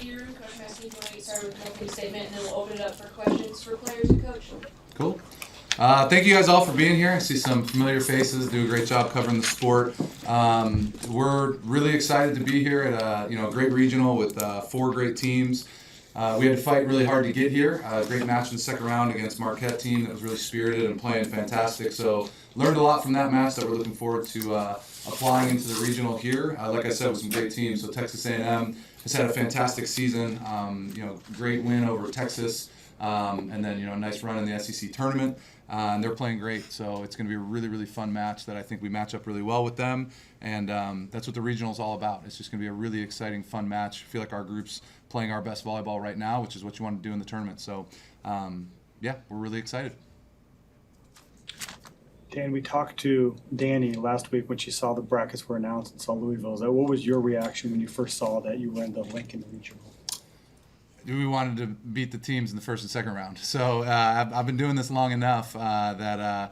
your room. Coach Meske, if you want to get started with an opening statement, and then we'll open it up for questions for players and coach. Cool. Thank you guys all for being here. I see some familiar faces. Do a great job covering the sport. We're really excited to be here at a great regional with 4 great teams. We had to fight really hard to get here. Great match in the second round against Marquette team that was really spirited and playing fantastic. So learned a lot from that match that we're looking forward to applying into the regional here. Like I said, with some great teams. So Texas A&M has had a fantastic season. Great win over Texas, and then a nice run in the SEC tournament. And they're playing great, so it's going to be a really, really fun match that I think we match up really well with them. And that's what the regional is all about. It's just going to be a really exciting, fun match. I feel like our group's playing our best volleyball right now, which is what you want to do in the tournament. So, we're really excited. Dan, we talked to Danny last week when she saw the brackets were announced and saw Louisville. What was your reaction when you first saw that you were in the Lincoln Regional? We wanted to beat the teams in the first and second round. So I've been doing this long enough that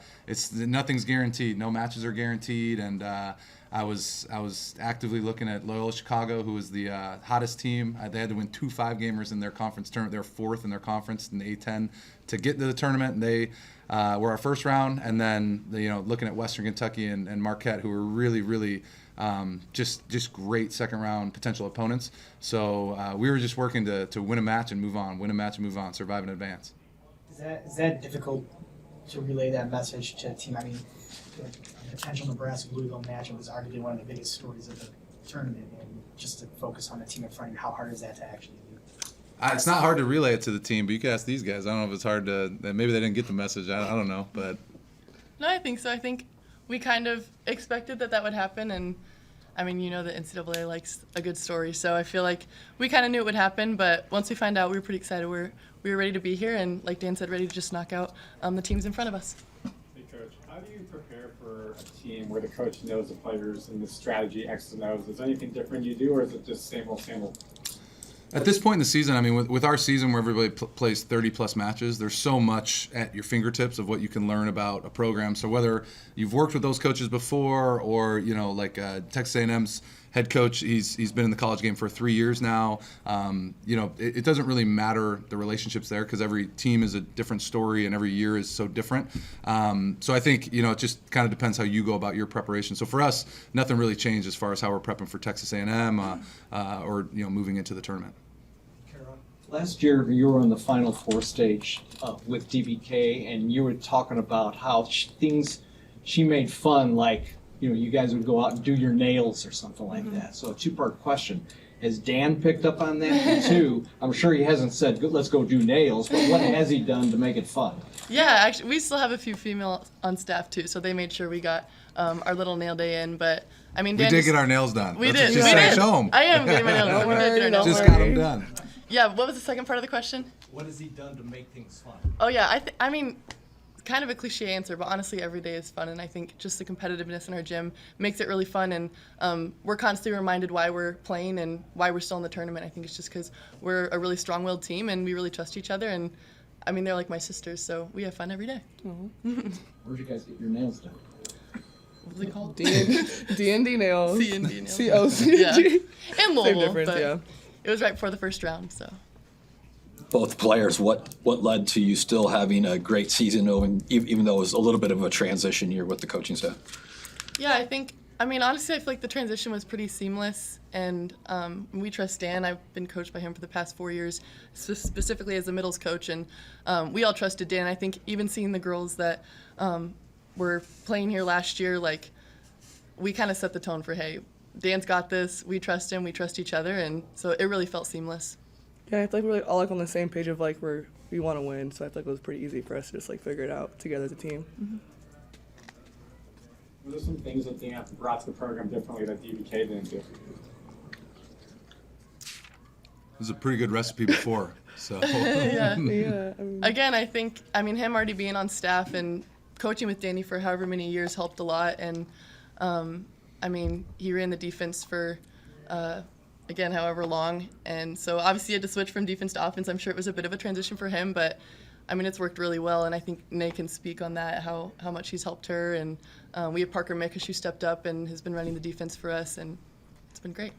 nothing's guaranteed. No matches are guaranteed, and I was actively looking at Loyola Chicago, who was the hottest team. They had to win 2 5-gamers in their conference tournament. They're 4th in their conference in the A10 to get to the tournament. And they were our first round, and then looking at Western Kentucky and Marquette, who were really, really just great second round potential opponents. So we were just working to win a match and move on, survive and advance. Is that difficult to relay that message to a team? I mean, the potential Nebraska-Louisville matchup was arguably one of the biggest stories of the tournament, and just to focus on the team in front of you, how hard is that to actually do? It's not hard to relay it to the team, but you can ask these guys. I don't know if it's hard to. Maybe they didn't get the message. I don't know, but. No, I think so. I think we kind of expected that would happen, and I mean, the NCAA likes a good story, so I feel like we kind of knew it would happen, but once we found out, we were pretty excited. We were ready to be here, and like Dan said, ready to just knock out the teams in front of us. Hey, Coach, how do you prepare for a team where the coach knows the players and the strategy X's and O's? Is there anything different you do, or is it just same old, same old? At this point in the season, I mean, with our season where everybody plays 30-plus matches, there's so much at your fingertips of what you can learn about a program. So whether you've worked with those coaches before or, like Texas A&M's head coach, he's been in the college game for 3 years now. It doesn't really matter the relationships there because every team is a different story and every year is so different. So I think, it just kind of depends how you go about your preparation. So for us, nothing really changed as far as how we're prepping for Texas A&M or moving into the tournament. Last year, you were on the Final Four stage with DBK, and you were talking about how she made fun, like, you guys would go out and do your nails or something like that. So a 2-part question. Has Dan picked up on that? And 2, I'm sure he hasn't said, let's go do nails, but what has he done to make it fun? Yeah, actually, we still have a few female on staff, too, so they made sure we got our little nail day in, but I mean, Dan we did get our nails done. We That's did. What she said. Show 'em. I am getting my nails done. We did get our nails Just done. got them done. Yeah, what was the second part of the question? What has he done to make things fun? Oh, yeah, I mean, kind of a cliche answer, but honestly, every day is fun, and I think just the competitiveness in our gym makes it really fun, and we're constantly reminded why we're playing and why we're still in the tournament. I think it's just because we're a really strong-willed team, and we really trust each other, and I mean, they're like my sisters, so we have fun every day. Where'd you guys get your nails done? What was it called? D&D nails. C&D nails. C-O-C-G. Yeah. In Louisville, difference, but yeah. it was right before the first round, so. Both players, what led to you still having a great season, even though it was a little bit of a transition year with the coaching staff? Yeah, honestly, I feel like the transition was pretty seamless, and we trust Dan. I've been coached by him for the past 4 years, specifically as a middles coach, and we all trusted Dan. I think even seeing the girls that were playing here last year, like, we kind of set the tone for, hey, Dan's got this, we trust him, we trust each other, and so it really felt seamless. Yeah, I feel like we're all on the same page of we want to win, so I feel like it was pretty easy for us to just figure it out together as a team. Mm-hmm. What are some things that Dan brought to the program differently that DBK didn't do? It was a pretty good recipe before, so. Yeah. Yeah. Again, I think, him already being on staff and coaching with Danny for however many years helped a lot, and he ran the defense for again, however long. And so obviously he had to switch from defense to offense. I'm sure it was a bit of a transition for him, but it's worked really well. And I think Nay can speak on that, how much he's helped her. And we have Parker Mick, who stepped up and has been running the defense for us, and it's been great.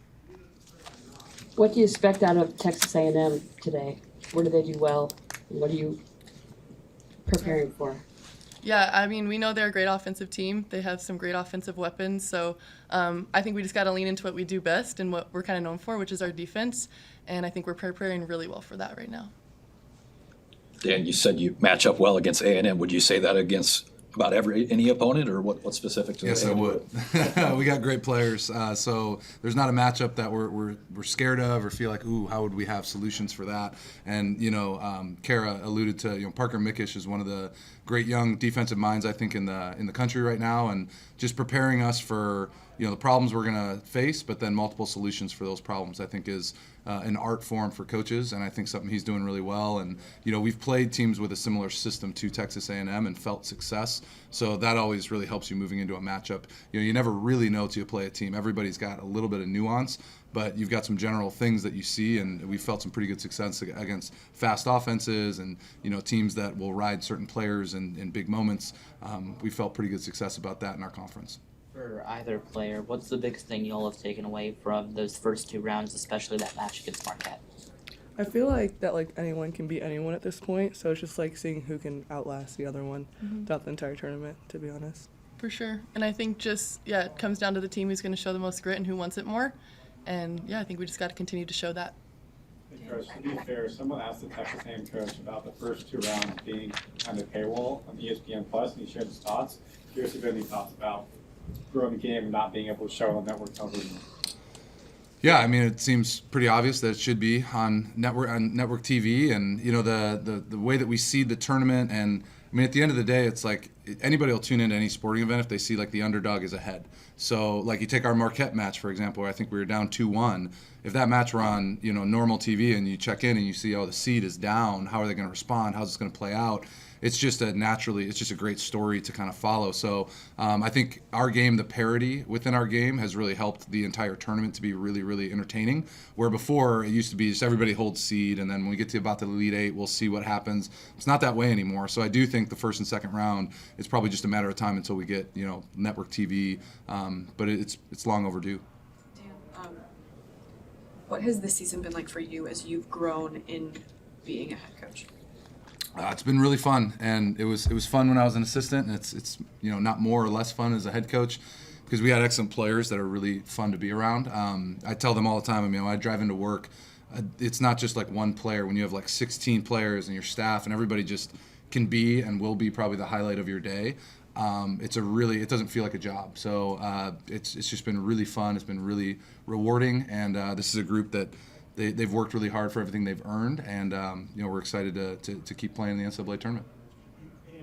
What do you expect out of Texas A&M today? What do they do well? And what are you preparing for? Yeah, I mean, we know they're a great offensive team. They have some great offensive weapons. So I think we just got to lean into what we do best and what we're kind of known for, which is our defense. And I think we're preparing really well for that right now. Dan, you said you match up well against A&M. Would you say that against about any opponent, or what specific to Yes, I would. We got great players, so there's not a matchup that we're scared of or feel like, ooh, how would we have solutions for that? And Cara alluded to, Parker Mickish is one of the great young defensive minds I think in the country right now, and just preparing us for the problems we're going to face, but then multiple solutions for those problems I think is an art form for coaches, and I think something he's doing really well. And we've played teams with a similar system to Texas A&M and felt success, so that always really helps you moving into a matchup. You never really know till you play a team. Everybody's got a little bit of nuance, but you've got some general things that you see, and we felt some pretty good success against fast offenses and teams that will ride certain players in big moments. We felt pretty good success about that in our conference. For either player, what's the biggest thing y'all have taken away from those first 2 rounds, especially that match against Marquette? I feel like that anyone can beat anyone at this point, so it's just seeing who can outlast the other one throughout the entire tournament, to be honest. For sure. And I think it comes down to the team who's going to show the most grit and who wants it more. And I think we just got to continue to show that. Hey, Coach, to be fair, someone asked the Texas A&M coach about the first 2 rounds being on the paywall on ESPN Plus, and he shared his thoughts. Curious if you have any thoughts about growing the game and not being able to show on network television. Yeah, I mean, it seems pretty obvious that it should be on network TV, and the way that we seed the tournament. And I mean, at the end of the day, it's like anybody will tune into any sporting event if they see the underdog is ahead. So you take our Marquette match, for example, where I think we were down 2-1. If that match were on normal TV and you check in and you see, the seed is down, how are they going to respond? How's this going to play out? It's just a great story to kind of follow. So I think our game, the parity within our game, has really helped the entire tournament to be really, really entertaining. Where before it used to be just everybody holds seed, and then when we get to about the Elite Eight, we'll see what happens. It's not that way anymore. So I do think the first and second round, it's probably just a matter of time until we get network TV. But it's long overdue. Dan, what has this season been like for you as you've grown in being a head coach? It's been really fun, and it was fun when I was an assistant, and it's not more or less fun as a head coach, because we had excellent players that are really fun to be around. I tell them all the time, when I drive into work, it's not just one player. When you have 16 players and your staff and everybody just can be and will be probably the highlight of your day, it doesn't feel like a job. So it's just been really fun. It's been really rewarding, and this is a group that they've worked really hard for everything they've earned, and we're excited to keep playing in the NCAA tournament.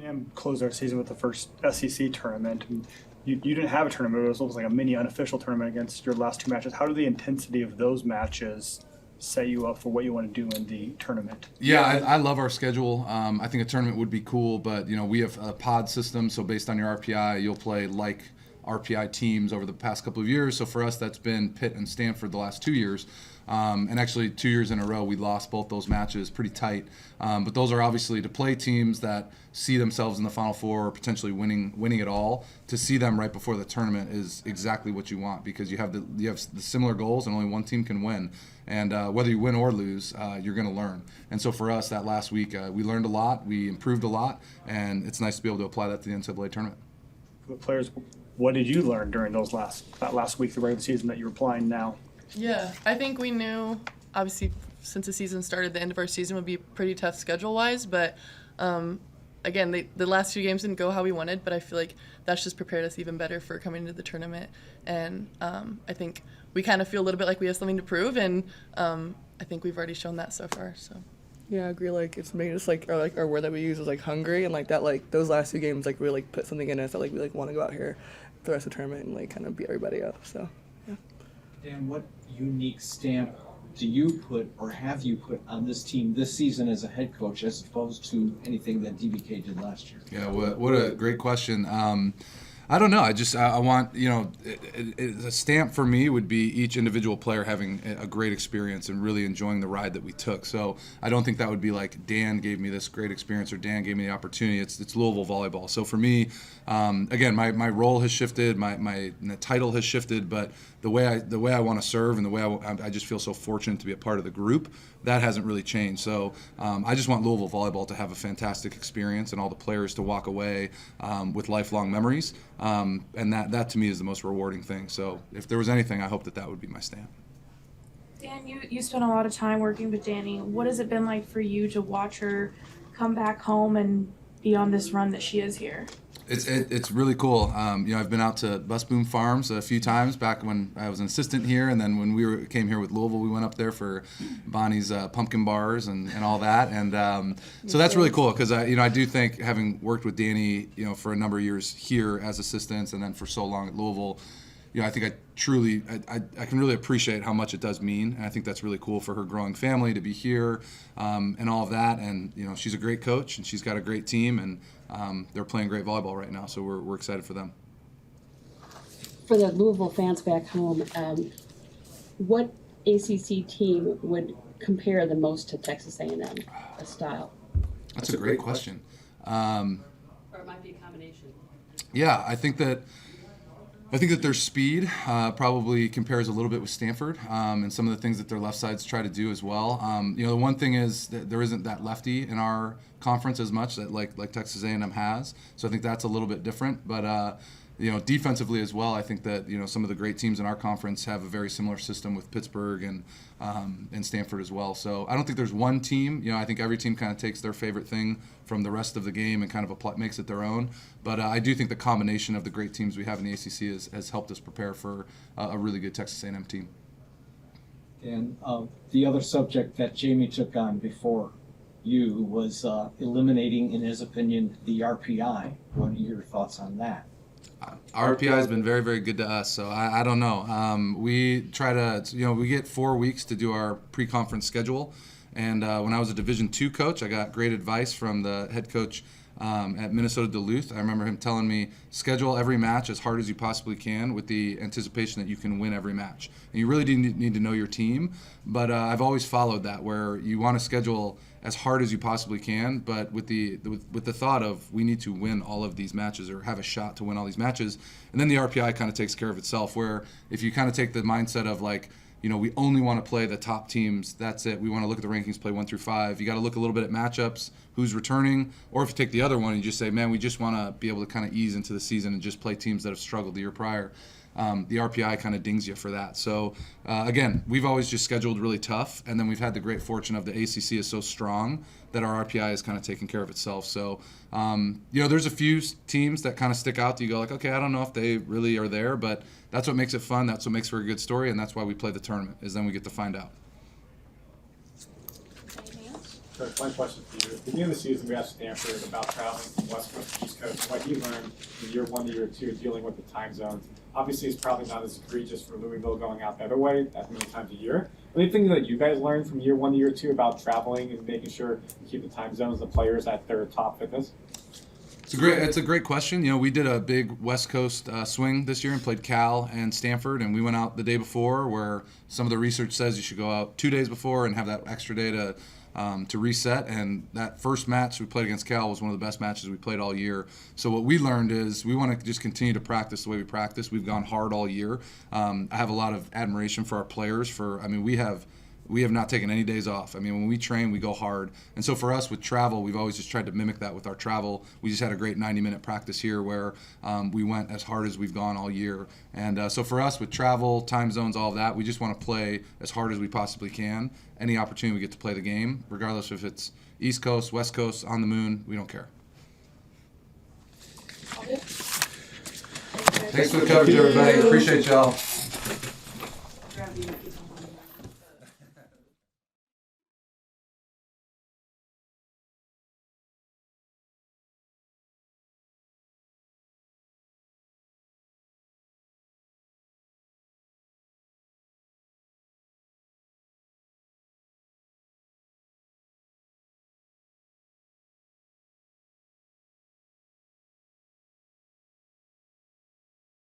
A&M closed our season with the first SEC tournament. And you didn't have a tournament. It was almost like a mini unofficial tournament against your last 2 matches. How do the intensity of those matches set you up for what you want to do in the tournament? Yeah, I love our schedule. I think a tournament would be cool, but we have a pod system, so based on your RPI, you'll play RPI teams over the past couple of years. So for us, that's been Pitt and Stanford the last 2 years. And actually 2 years in a row, we lost both those matches pretty tight. But those are obviously to play teams that see themselves in the Final Four or potentially winning it all. To see them right before the tournament is exactly what you want, because you have the similar goals and only one team can win. And whether you win or lose, you're going to learn. And so for us, that last week, we learned a lot, we improved a lot, and it's nice to be able to apply that to the NCAA tournament. For the players, what did you learn during that last week of the regular season that you're applying now? Yeah, I think we knew, obviously, since the season started, the end of our season would be pretty tough schedule-wise, but again, the last few games didn't go how we wanted, but I feel like that's just prepared us even better for coming into the tournament, and I think we kind of feel a little bit like we have something to prove, and I think we've already shown that so far, so. Yeah, I agree. It's made us our word that we use is hungry, and that those last 2 games really put something in us that we want to go out here the rest of the tournament and kind of beat everybody up. So, yeah. Dan, what unique stamp do you put or have you put on this team this season as a head coach as opposed to anything that DBK did last year? Yeah, what a great question. I don't know. I want, a stamp for me would be each individual player having a great experience and really enjoying the ride that we took. So I don't think that would be like Dan gave me this great experience or Dan gave me the opportunity. It's Louisville volleyball. So for me, again, my role has shifted, my title has shifted, but the way I want to serve and the way I just feel so fortunate to be a part of the group, that hasn't really changed. So I just want Louisville volleyball to have a fantastic experience and all the players to walk away with lifelong memories. And that to me is the most rewarding thing. So if there was anything, I hope that would be my stamp. Dan, you spent a lot of time working with Danny. What has it been like for you to watch her come back home and be on this run that she is here? It's really cool. I've been out to Bus Boom Farms a few times back when I was an assistant here, and then when we came here with Louisville, we went up there for Bonnie's pumpkin bars and all that, and so that's really cool because I do think having worked with Danny for a number of years here as assistants and then for so long at Louisville, I think I can really appreciate how much it does mean, and I think that's really cool for her growing family to be here and all of that. And she's a great coach and she's got a great team, and they're playing great volleyball right now, so we're excited for them. For the Louisville fans back home, what ACC team would compare the most to Texas A&M, a style? That's a great question. Or it might be a combination. Yeah, I think that their speed probably compares a little bit with Stanford and some of the things that their left sides try to do as well. The one thing is that there isn't that lefty in our conference as much that like Texas A&M has, so I think that's a little bit different. But defensively as well, I think that some of the great teams in our conference have a very similar system with Pittsburgh and Stanford as well. So I don't think there's one team. I think every team kind of takes their favorite thing from the rest of the game and kind of makes it their own. But I do think the combination of the great teams we have in the ACC has helped us prepare for a really good Texas A&M team. And the other subject that Jamie took on before you was eliminating, in his opinion, the RPI. What are your thoughts on that? RPI has been very, very good to us, so I don't know. We try to, we get 4 weeks to do our pre-conference schedule, and when I was a Division II coach, I got great advice from the head coach at Minnesota Duluth. I remember him telling me, schedule every match as hard as you possibly can with the anticipation that you can win every match. And you really do need to know your team, but I've always followed that, where you want to schedule as hard as you possibly can, but with the thought of we need to win all of these matches or have a shot to win all these matches. And then the RPI kind of takes care of itself, where if you kind of take the mindset of like, we only want to play the top teams, that's it. We want to look at the rankings, play 1 through 5. You got to look a little bit at matchups, who's returning, or if you take the other one and you just say, man, we just want to be able to kind of ease into the season and just play teams that have struggled the year prior. The RPI kind of dings you for that. So again, we've always just scheduled really tough, and then we've had the great fortune of the ACC is so strong that our RPI is kind of taking care of itself. So there's a few teams that kind of stick out that you go like, okay, I don't know if they really are there, but that's what makes it fun. That's what makes for a good story, and that's why we play the tournament, is then we get to find out. So one question for you. At the beginning of the season, we asked Stanford about traveling from West Coast to East Coast and what he learned in year 1 to year 2 dealing with the time zones. Obviously, it's probably not as egregious for Louisville going out the other way as many times a year. Anything that you guys learned from year 1 to year 2 about traveling and making sure you keep the time zones, the players at their top fitness? It's a great question. We did a big West Coast swing this year and played Cal and Stanford, and we went out the day before, where some of the research says you should go out 2 days before and have that extra day to reset. And that first match we played against Cal was one of the best matches we played all year. So what we learned is we want to just continue to practice the way we practice. We've gone hard all year. I have a lot of admiration for our players. We have not taken any days off. When we train, we go hard. And so for us with travel, we've always just tried to mimic that with our travel. We just had a great 90-minute practice here where we went as hard as we've gone all year. And so for us with travel, time zones, all of that, we just want to play as hard as we possibly can. Any opportunity we get to play the game, regardless if it's East Coast, West Coast, on the moon, we don't care. Thanks for the coverage, everybody. Appreciate y'all.